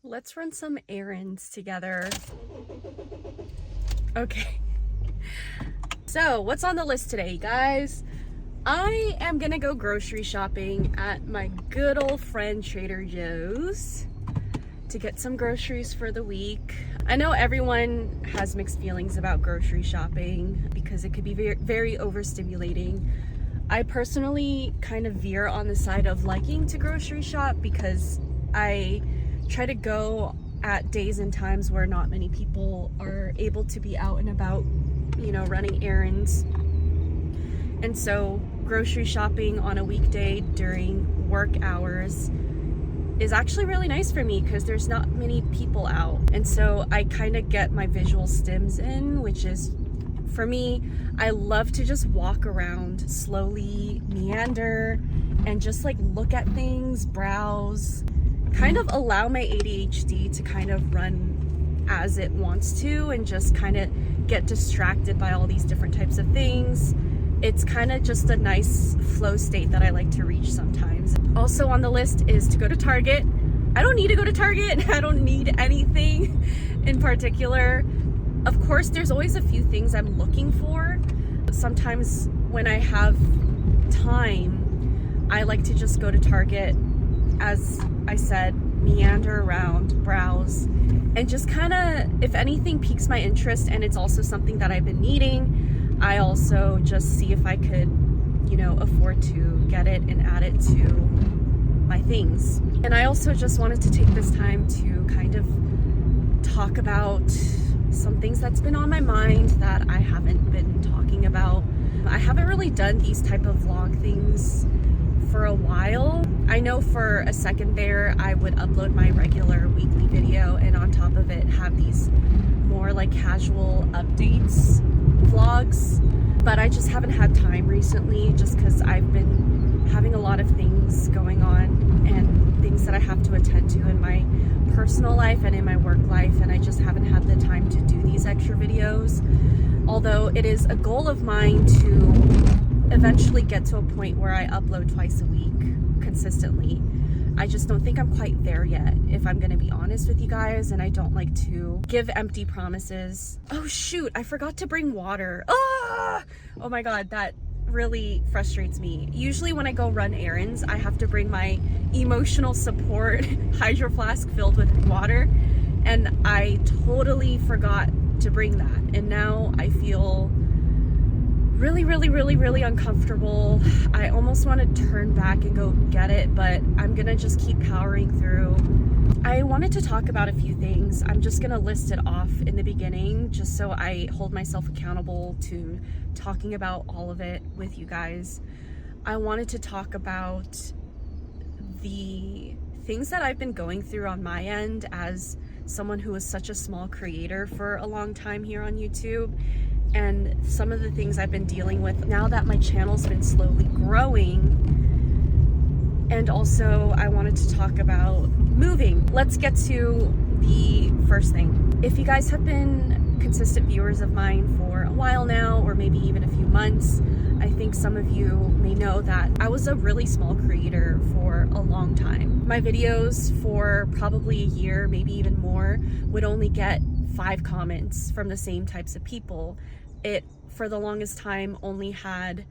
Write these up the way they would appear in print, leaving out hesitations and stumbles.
Let's run some errands together. Okay. So, what's on the list today, guys? I am gonna go grocery shopping at my good old friend Trader Joe's to get some groceries for the week. I know everyone has mixed feelings about grocery shopping because it could be very, very overstimulating. I personally kind of veer on the side of liking to grocery shop because I try to go at days and times where not many people are able to be out and about, you know, running errands. And so grocery shopping on a weekday during work hours is actually really nice for me because there's not many people out. And so I kind of get my visual stims in, which is, for me, I love to just walk around, slowly meander, and just like look at things, browse, kind of allow my ADHD to kind of run as it wants to and just kind of get distracted by all these different types of things. It's kind of just a nice flow state that I like to reach sometimes. Also on the list is to go to Target. I don't need to go to Target. I don't need anything in particular. Of course, there's always a few things I'm looking for. Sometimes when I have time, I like to just go to Target, as I said, meander around, browse, and just kind of, if anything piques my interest and it's also something that I've been needing, I also just see if I could, you know, afford to get it and add it to my things. And I also just wanted to take this time to kind of talk about some things that's been on my mind that I haven't been talking about. I haven't really done these type of vlog things for a while. I know for a second there I would upload my regular weekly video and on top of it have these more like casual updates vlogs, but I just haven't had time recently just because I've been having a lot of things going on and things that I have to attend to in my personal life and in my work life, and I just haven't had the time to do these extra videos. Although it is a goal of mine to eventually get to a point where I upload twice a week consistently. I just don't think I'm quite there yet, if I'm gonna be honest with you guys, and I don't like to give empty promises. Oh shoot, I forgot to bring water. Oh my god, that really frustrates me. Usually when I go run errands, I have to bring my emotional support hydro flask filled with water, and I totally forgot to bring that. And now I feel really uncomfortable. I almost want to turn back and go get it, but I'm gonna just keep powering through. I wanted to talk about a few things. I'm just gonna list it off in the beginning just so I hold myself accountable to talking about all of it with you guys. I wanted to talk about the things that I've been going through on my end as someone who was such a small creator for a long time here on YouTube, and some of the things I've been dealing with now that my channel's been slowly growing. And also I wanted to talk about moving. Let's get to the first thing. If you guys have been consistent viewers of mine for a while now, or maybe even a few months, I think some of you may know that I was a really small creator for a long time. My videos for probably a year, maybe even more, would only get 5 comments from the same types of people. It, for the longest time, only had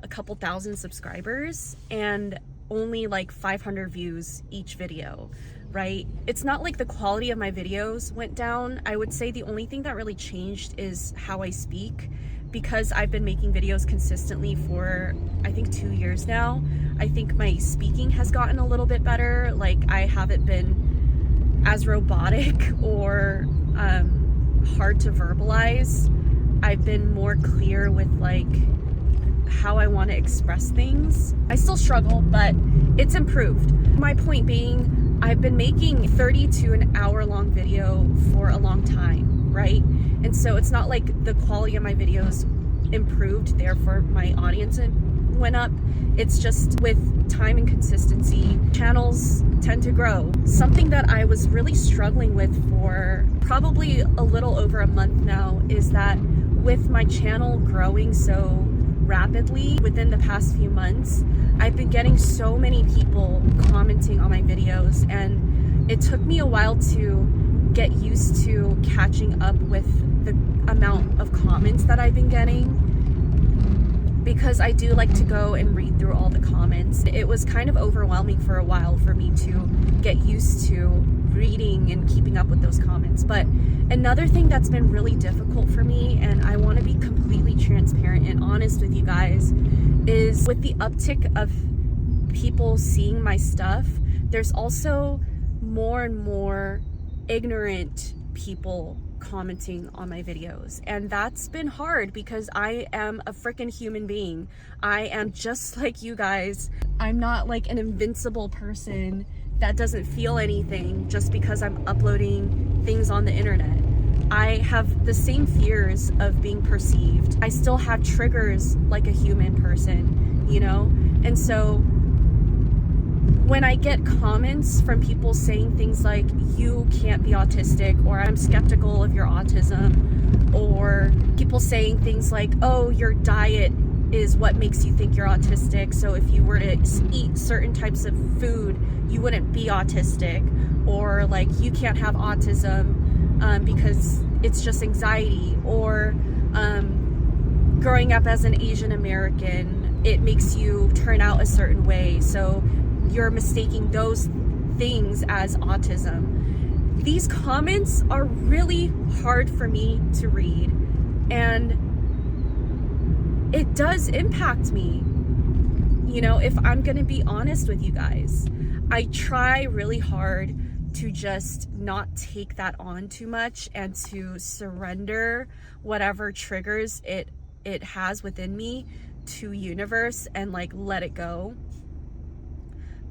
a couple thousand subscribers and only like 500 views each video, right? It's not like the quality of my videos went down. I would say the only thing that really changed is how I speak, because I've been making videos consistently for, I think, 2 years now. I think my speaking has gotten a little bit better. Like, I haven't been as robotic or hard to verbalize. I've been more clear with like how I want to express things. I still struggle, but it's improved. My point being, I've been making 30 to an hour long video for a long time, right? And so it's not like the quality of my videos improved, therefore my audience went up. It's just with time and consistency, channels tend to grow. Something that I was really struggling with for probably a little over a month now is that with my channel growing so rapidly within the past few months, I've been getting so many people commenting on my videos and it took me a while to get used to catching up with the amount of comments that I've been getting, because I do like to go and read through all the comments. It was kind of overwhelming for a while for me to get used to reading and keeping up with those comments. But another thing that's been really difficult for me, and I want to be completely transparent and honest with you guys, is with the uptick of people seeing my stuff, there's also more and more ignorant people commenting on my videos, and that's been hard because I am a freaking human being. I am just like you guys. I'm not like an invincible person that doesn't feel anything just because I'm uploading things on the internet. I have the same fears of being perceived. I still have triggers like a human person, you know? And so when I get comments from people saying things like, you can't be autistic, or I'm skeptical of your autism, or people saying things like, oh, your diet is what makes you think you're autistic, so if you were to eat certain types of food, you wouldn't be autistic, or like, you can't have autism because it's just anxiety, or growing up as an Asian American, it makes you turn out a certain way, so you're mistaking those things as autism. These comments are really hard for me to read, and it does impact me. You know, if I'm gonna be honest with you guys, I try really hard to just not take that on too much and to surrender whatever triggers it has within me to universe and like let it go.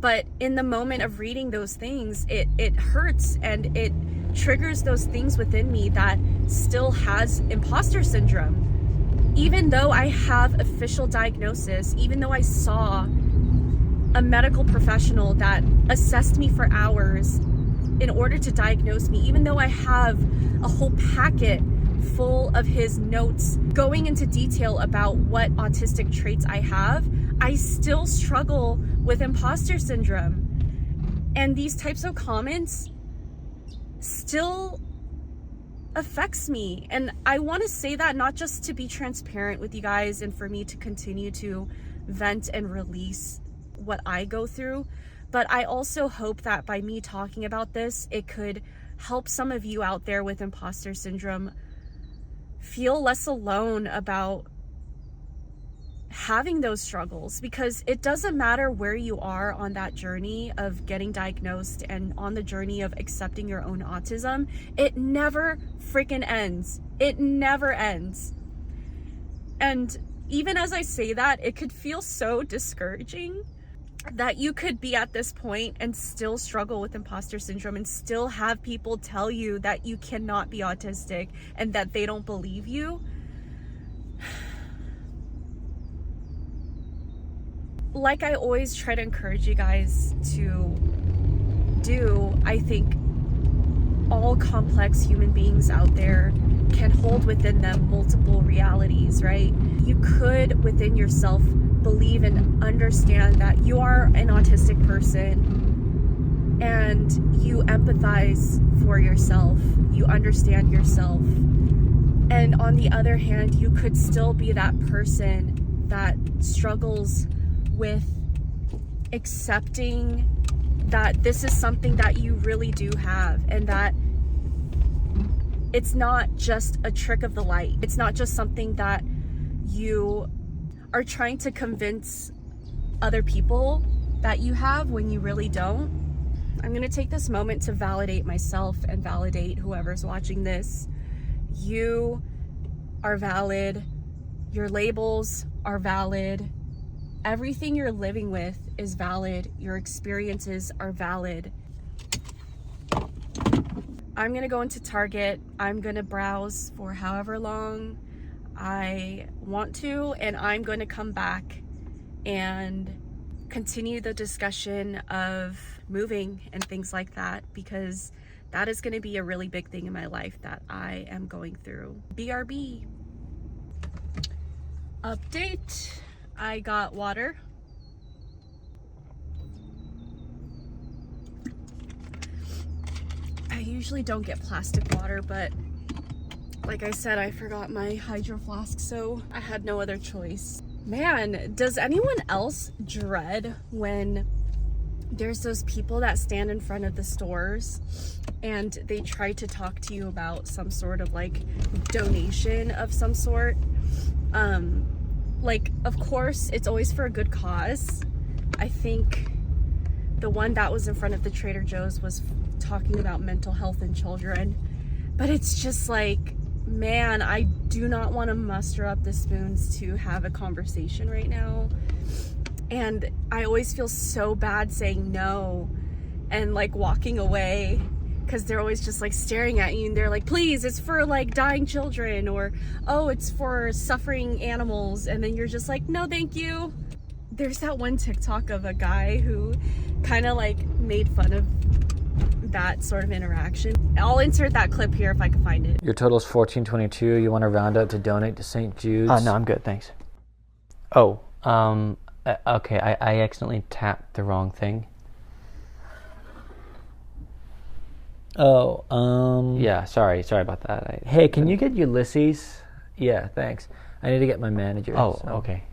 But in the moment of reading those things, it hurts and it triggers those things within me that still has imposter syndrome. Even though I have official diagnosis, even though I saw a medical professional that assessed me for hours in order to diagnose me, even though I have a whole packet full of his notes going into detail about what autistic traits I have, I still struggle with imposter syndrome. And these types of comments still affects me. And I want to say that not just to be transparent with you guys and for me to continue to vent and release what I go through, but I also hope that by me talking about this, it could help some of you out there with imposter syndrome feel less alone about having those struggles, because it doesn't matter where you are on that journey of getting diagnosed and on the journey of accepting your own autism. It never freaking ends. It never ends. And even as I say that, it could feel so discouraging that you could be at this point and still struggle with imposter syndrome and still have people tell you that you cannot be autistic and that they don't believe you. Like I always try to encourage you guys to do, I think all complex human beings out there can hold within them multiple realities, right? You could within yourself believe and understand that you are an autistic person and you empathize for yourself, you understand yourself. And on the other hand, you could still be that person that struggles with accepting that this is something that you really do have, and that it's not just a trick of the light. It's not just something that you are trying to convince other people that you have when you really don't. I'm gonna take this moment to validate myself and validate whoever's watching this. You are valid. Your labels are valid. Everything you're living with is valid. Your experiences are valid. I'm gonna go into Target. I'm gonna browse for however long I want to, and I'm going to come back and continue the discussion of moving and things like that, because that is going to be a really big thing in my life that I am going through. BRB. Update. I got water. I usually don't get plastic water, but like I said, I forgot my hydro flask, so I had no other choice. Man, does anyone else dread when there's those people that stand in front of the stores and they try to talk to you about some sort of like donation of some sort? Like, of course, it's always for a good cause. I think the one that was in front of the Trader Joe's was talking about mental health in children, but it's just like, man, I do not want to muster up the spoons to have a conversation right now. And I always feel so bad saying no and like walking away, because they're always just like staring at you and they're like, please, it's for like dying children, or oh, it's for suffering animals, and then you're just like, no thank you. There's that one TikTok of a guy who kind of like made fun of that sort of interaction. I'll insert that clip here if I can find it. Your total is $14.22. You want to round up to donate to St. Jude's? No, I'm good, thanks. Oh, okay, I accidentally tapped the wrong thing. Oh, Yeah, sorry about that. Hey, can you get Ulysses? Yeah, thanks. I need to get my manager. Oh, so. okay.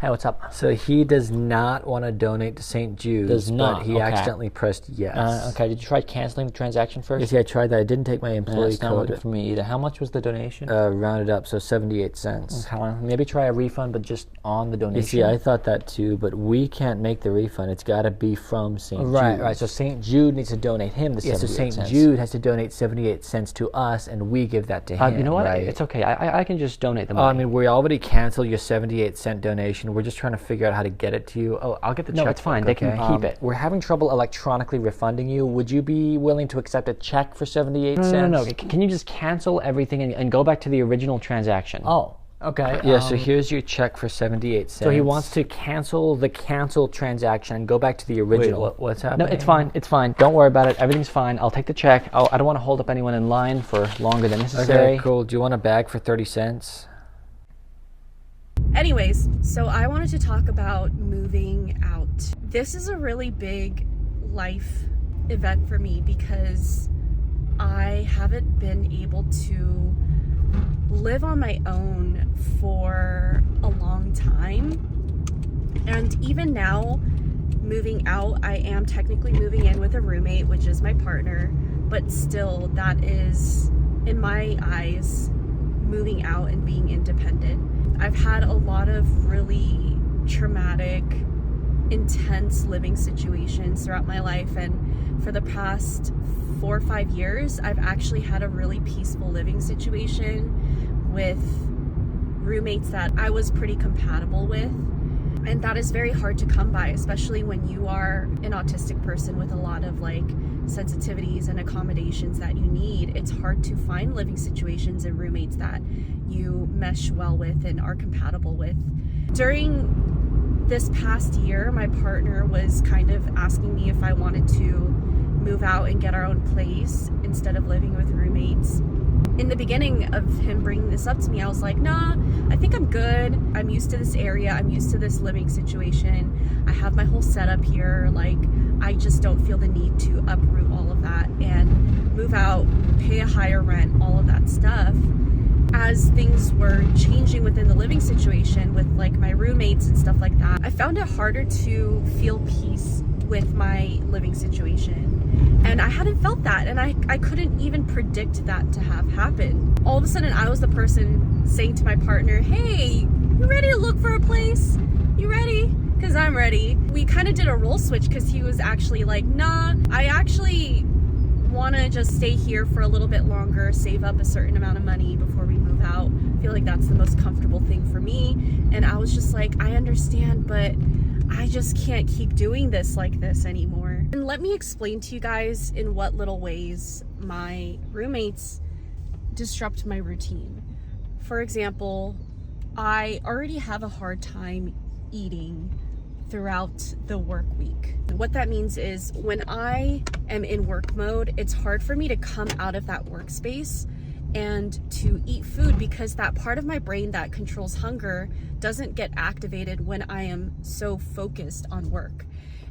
Hey, what's up? So he does not want to donate to St. Jude's. Does not, But he okay. accidentally pressed yes. Okay, did you try canceling the transaction first? Yes, yeah, I tried that. I didn't take my employee It's not code. working for me either. How much was the donation? Rounded up, so 78 cents. Okay, well, maybe try a refund, but just on the donation. You see, I thought that too, but we can't make the refund. It's got to be from St. Jude. Right. So St. Jude needs to donate him the 78 so cents. St. Jude has to donate 78 cents to us, and we give that to him. You know what? Right? It's okay. I can just donate the money. I mean, we already canceled your 78-cent donation. We're just trying to figure out how to get it to you. Oh, I'll get the check. No, it's fine. They can keep it. We're having trouble electronically refunding you. Would you be willing to accept a check for 78 cents? No. Can you just cancel everything and go back to the original transaction? Oh, okay. Yeah, so here's your check for 78 cents. So he wants to cancel the canceled transaction and go back to the original. Wait, what's happening? No, it's fine. It's fine. Don't worry about it. Everything's fine. I'll take the check. I don't want to hold up anyone in line for longer than necessary. Okay, cool. Do you want a bag for 30 cents? Anyways, so I wanted to talk about moving out. This is a really big life event for me because I haven't been able to live on my own for a long time. And even now, moving out, I am technically moving in with a roommate, which is my partner, but still, that is, in my eyes, moving out and being independent. I've had a lot of really traumatic, intense living situations throughout my life, and for the past 4 or 5 years, I've actually had a really peaceful living situation with roommates that I was pretty compatible with. And that is very hard to come by, especially when you are an autistic person with a lot of like sensitivities and accommodations that you need. It's hard to find living situations and roommates that you mesh well with and are compatible with. During this past year, my partner was kind of asking me if I wanted to move out and get our own place instead of living with roommates. In the beginning of him bringing this up to me, I was like, nah, I think I'm good. I'm used to this area. I'm used to this living situation. I have my whole setup here. Like, I just don't feel the need to uproot all of that and move out, pay a higher rent, all of that stuff. As things were changing within the living situation with like my roommates and stuff like that, I found it harder to feel peace with my living situation. And I hadn't felt that, and I couldn't even predict that to have happen. All of a sudden, I was the person saying to my partner, hey, you ready to look for a place? You ready? Because I'm ready. We kind of did a role switch because he was actually like, nah, I actually want to just stay here for a little bit longer, save up a certain amount of money before we move out. I feel like that's the most comfortable thing for me. And I was just like, I understand, but I just can't keep doing this like this anymore. And let me explain to you guys in what little ways my roommates disrupt my routine. For example, I already have a hard time eating throughout the work week. What that means is when I am in work mode, it's hard for me to come out of that workspace and to eat food, because that part of my brain that controls hunger doesn't get activated when I am so focused on work.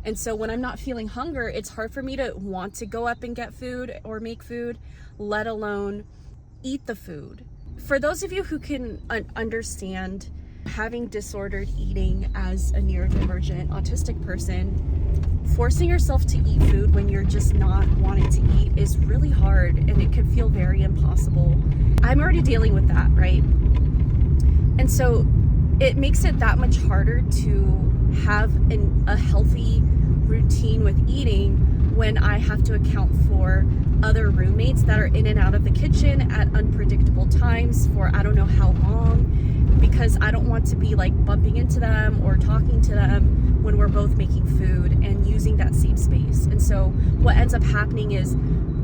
And so when I'm not feeling hunger, it's hard for me to want to go up and get food or make food, let alone eat the food. For those of you who can understand having disordered eating as a neurodivergent autistic person, forcing yourself to eat food when you're just not wanting to eat is really hard, and it can feel very impossible. I'm already dealing with that, right? And so it makes it that much harder to have a healthy routine with eating when I have to account for other roommates that are in and out of the kitchen at unpredictable times for I don't know how long, because I don't want to be like bumping into them or talking to them when we're both making food and using that same space. And so what ends up happening is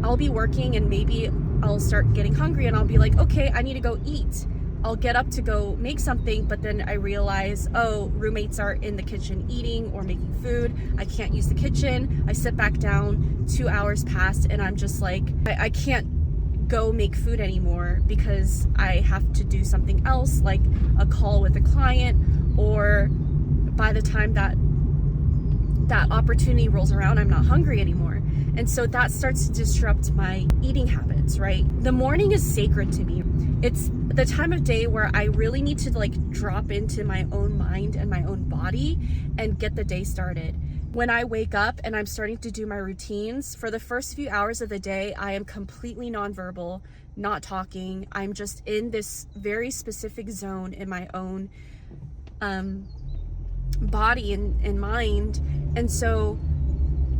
I'll be working and maybe I'll start getting hungry and I'll be like, okay, I need to go eat. I'll get up to go make something, but then I realize, oh, roommates are in the kitchen eating or making food. I can't use the kitchen. I sit back down, 2 hours passed, and I'm just like, I can't go make food anymore because I have to do something else, like a call with a client, or by the time that opportunity rolls around, I'm not hungry anymore. And so that starts to disrupt my eating habits, right? The morning is sacred to me. It's the time of day where I really need to like drop into my own mind and my own body and get the day started. When I wake up and I'm starting to do my routines, for the first few hours of the day, I am completely nonverbal, not talking. I'm just in this very specific zone in my own body and mind. And so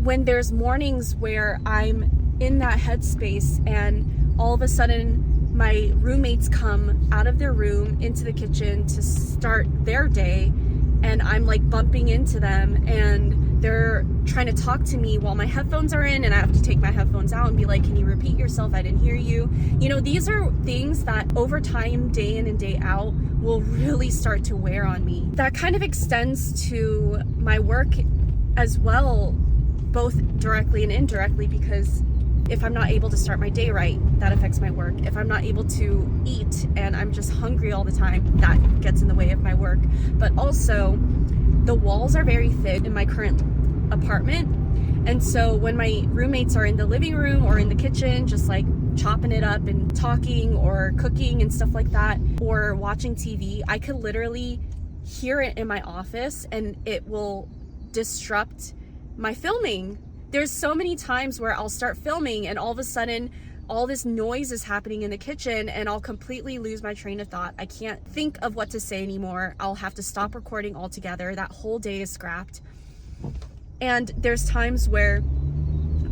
when there's mornings where I'm in that headspace and all of a sudden my roommates come out of their room into the kitchen to start their day, and I'm like bumping into them and they're trying to talk to me while my headphones are in, and I have to take my headphones out and be like, can you repeat yourself? I didn't hear you. You know, these are things that over time, day in and day out, will really start to wear on me. That kind of extends to my work as well, both directly and indirectly, because if I'm not able to start my day right, that affects my work. If I'm not able to eat and I'm just hungry all the time, that gets in the way of my work. But also, the walls are very thick in my current apartment. And so when my roommates are in the living room or in the kitchen, just like chopping it up and talking or cooking and stuff like that, or watching TV, I could literally hear it in my office and it will disrupt my filming. There's so many times where I'll start filming and all of a sudden all this noise is happening in the kitchen and I'll completely lose my train of thought. I can't think of what to say anymore. I'll have to stop recording altogether. That whole day is scrapped. And there's times where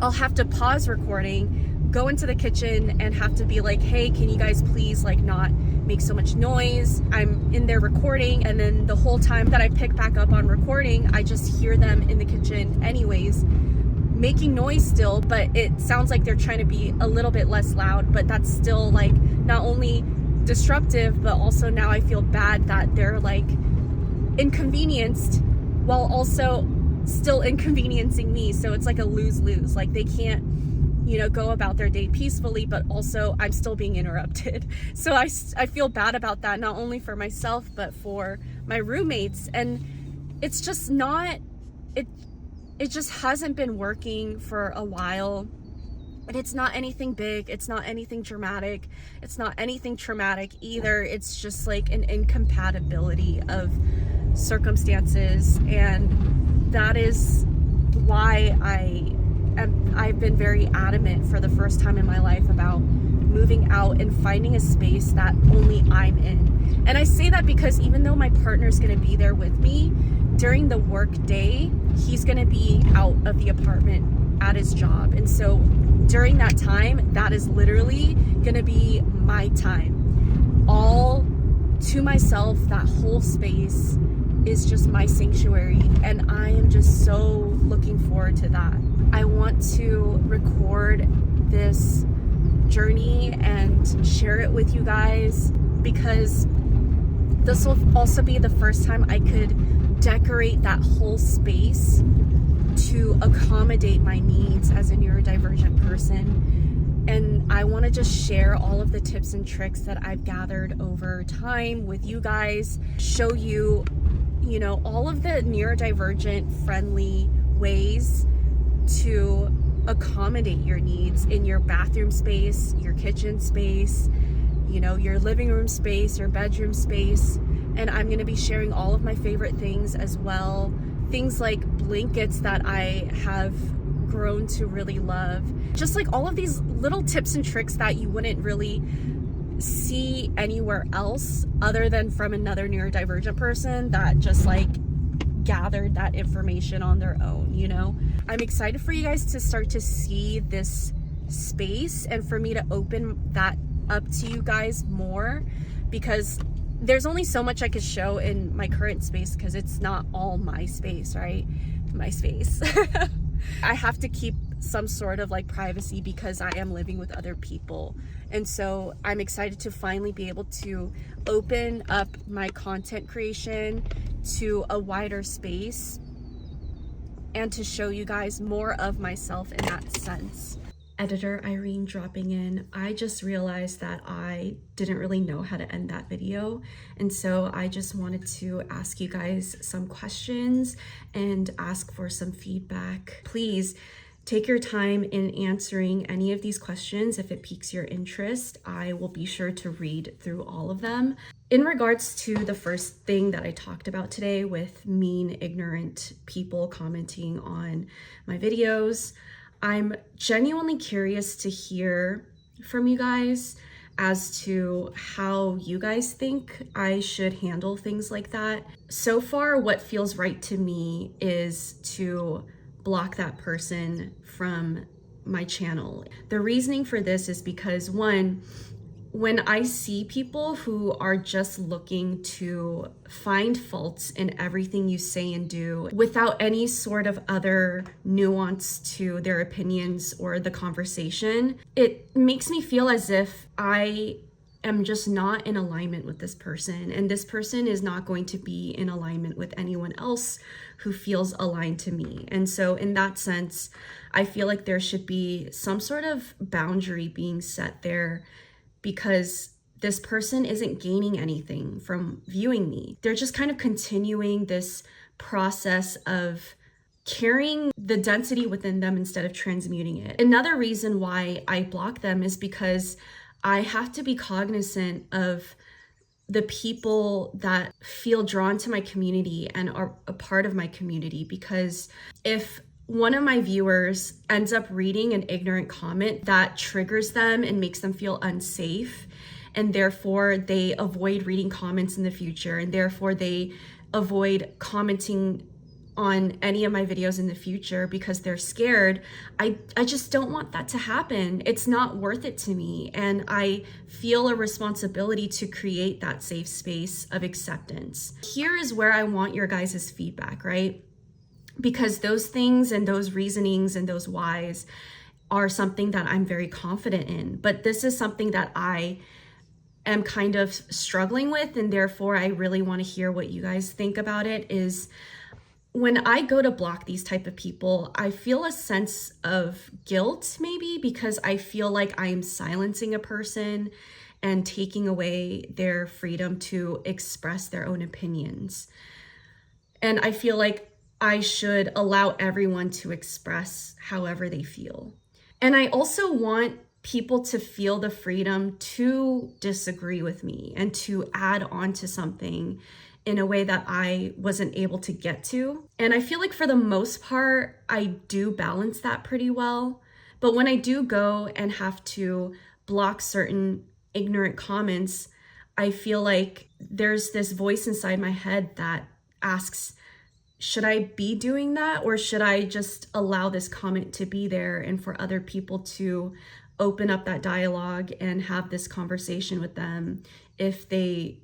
I'll have to pause recording, go into the kitchen and have to be like, hey, can you guys please like not make so much noise? I'm in there recording, and then the whole time that I pick back up on recording, I just hear them in the kitchen anyways, making noise still, but it sounds like they're trying to be a little bit less loud, but that's still like not only disruptive, but also now I feel bad that they're like inconvenienced while also still inconveniencing me. So it's like a lose-lose. Like they can't, you know, go about their day peacefully, but also I'm still being interrupted. So I feel bad about that, not only for myself, but for my roommates. And it's just not, it just hasn't been working for a while. And it's not anything big. It's not anything dramatic. It's not anything traumatic either. It's just like an incompatibility of circumstances. And that is why I've been very adamant for the first time in my life about moving out and finding a space that only I'm in. And I say that because even though my partner's gonna be there with me, during the work day, he's gonna be out of the apartment at his job. And so during that time, that is literally gonna be my time. All to myself, that whole space is just my sanctuary. And I am just so looking forward to that. I want to record this journey and share it with you guys, because this will also be the first time I could decorate that whole space to accommodate my needs as a neurodivergent person. And I want to just share all of the tips and tricks that I've gathered over time with you guys, show you, you know, all of the neurodivergent friendly ways to accommodate your needs in your bathroom space, your kitchen space, you know, your living room space, your bedroom space. And I'm going to be sharing all of my favorite things as well. Things like blankets that I have grown to really love. Just like all of these little tips and tricks that you wouldn't really see anywhere else other than from another neurodivergent person that just like gathered that information on their own, you know? I'm excited for you guys to start to see this space and for me to open that up to you guys more, because there's only so much I could show in my current space because it's not all my space, right? My space. I have to keep some sort of like privacy because I am living with other people. And so I'm excited to finally be able to open up my content creation to a wider space and to show you guys more of myself in that sense. Editor Irene dropping in. I just realized that I didn't really know how to end that video, and so I just wanted to ask you guys some questions and ask for some feedback. Please take your time in answering any of these questions. If it piques your interest, I will be sure to read through all of them. In regards to the first thing that I talked about today with mean, ignorant people commenting on my videos, I'm genuinely curious to hear from you guys as to how you guys think I should handle things like that. So far, what feels right to me is to block that person from my channel. The reasoning for this is because, one, when I see people who are just looking to find faults in everything you say and do without any sort of other nuance to their opinions or the conversation, it makes me feel as if I am just not in alignment with this person, and this person is not going to be in alignment with anyone else who feels aligned to me. And so in that sense, I feel like there should be some sort of boundary being set there, because this person isn't gaining anything from viewing me. They're just kind of continuing this process of carrying the density within them instead of transmuting it. Another reason why I block them is because I have to be cognizant of the people that feel drawn to my community and are a part of my community, because if one of my viewers ends up reading an ignorant comment that triggers them and makes them feel unsafe, and therefore they avoid reading comments in the future, and therefore they avoid commenting on any of my videos in the future because they're scared, I just don't want that to happen. It's not worth it to me, and I feel a responsibility to create that safe space of acceptance. Here is where I want your guys' feedback, right? Because those things and those reasonings and those whys are something that I'm very confident in. But this is something that I am kind of struggling with, and therefore I really want to hear what you guys think about it. Is when I go to block these type of people, I feel a sense of guilt, maybe because I feel like I'm silencing a person and taking away their freedom to express their own opinions. And I feel like I should allow everyone to express however they feel. And I also want people to feel the freedom to disagree with me and to add on to something in a way that I wasn't able to get to. And I feel like for the most part, I do balance that pretty well. But when I do go and have to block certain ignorant comments, I feel like there's this voice inside my head that asks, should I be doing that, or should I just allow this comment to be there and for other people to open up that dialogue and have this conversation with them if they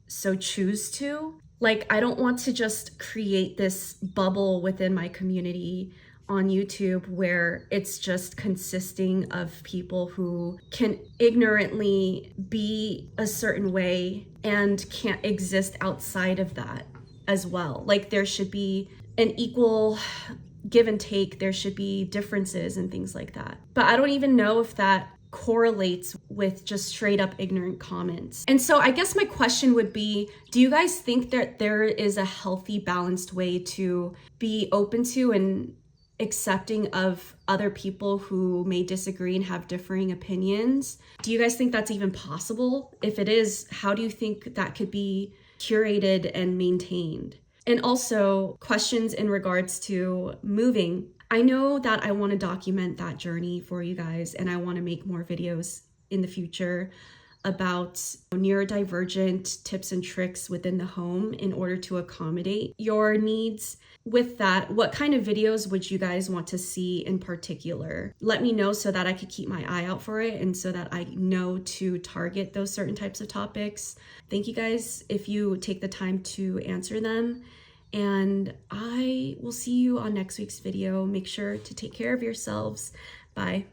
so choose to? Like, I don't want to just create this bubble within my community on YouTube where it's just consisting of people who can ignorantly be a certain way and can't exist outside of that as well. Like, there should be an equal give and take. There should be differences and things like that. But I don't even know if that correlates with just straight up ignorant comments. And so I guess my question would be, do you guys think that there is a healthy, balanced way to be open to and accepting of other people who may disagree and have differing opinions? Do you guys think that's even possible? If it is, how do you think that could be curated and maintained? And also questions in regards to moving. I know that I want to document that journey for you guys, and I want to make more videos in the future about neurodivergent tips and tricks within the home in order to accommodate your needs. With that, what kind of videos would you guys want to see in particular? Let me know so that I could keep my eye out for it and so that I know to target those certain types of topics. Thank you guys if you take the time to answer them. And I will see you on next week's video. Make sure to take care of yourselves. Bye.